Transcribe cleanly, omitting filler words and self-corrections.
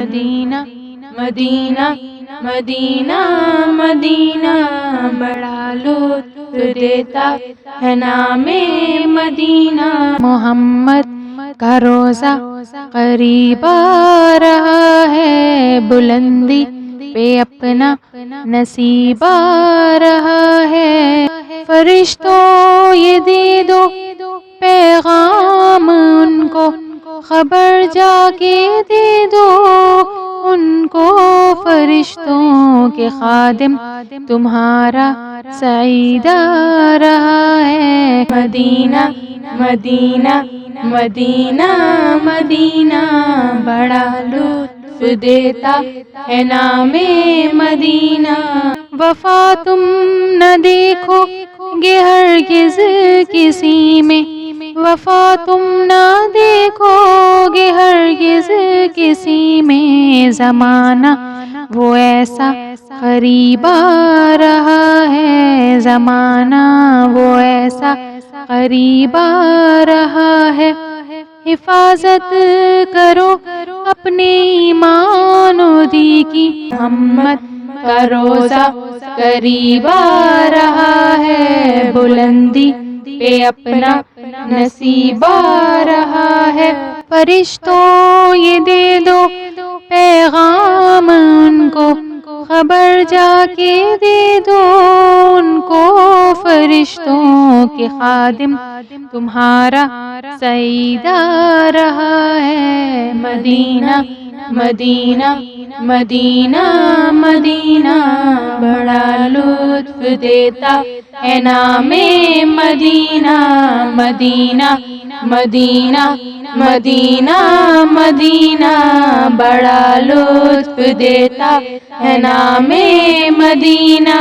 مدینہ مدینہ مدینہ مدینہ بڑا لطف دیتا ہے نام مدینہ۔ محمد کا روزہ قریب آ رہا ہے، بلندی پہ اپنا نصیب آ رہا ہے۔ فرشتوں یہ دے دو پیغام ان کو، خبر جا کے دے دو ان کو۔ فرشتوں کے خادم تمہارا سعید آ رہا ہے۔ مدینہ مدینہ مدینہ مدینہ بڑا لطف دیتا ہے نام مدینہ۔ وفا تم نہ دیکھو گے ہرگز کسی میں، وفا تم نہ دیکھو گے ہرگز کسی میں۔ زمانہ وہ ایسا قریب آ رہا ہے، زمانہ وہ ایسا قریب آ رہا ہے۔ حفاظت کرو اپنے ایمان و دی کی، محمد کا روزہ قریب آ رہا ہے، بلندی پہ اپنا نصیب آ رہا ہے۔ فرشتوں یہ دے دو پیغام ان کو، خبر جا کے دے دو ان کو۔ فرشتوں کے خادم تمہارا سعید آ رہا ہے۔ مدینہ مدینہ مدینہ مدینہ بڑا لطف دیتا ہے نام مدینہ۔ مدینہ مدینہ مدینہ مدینہ بڑا لطف دیتا ہے نام مدینہ۔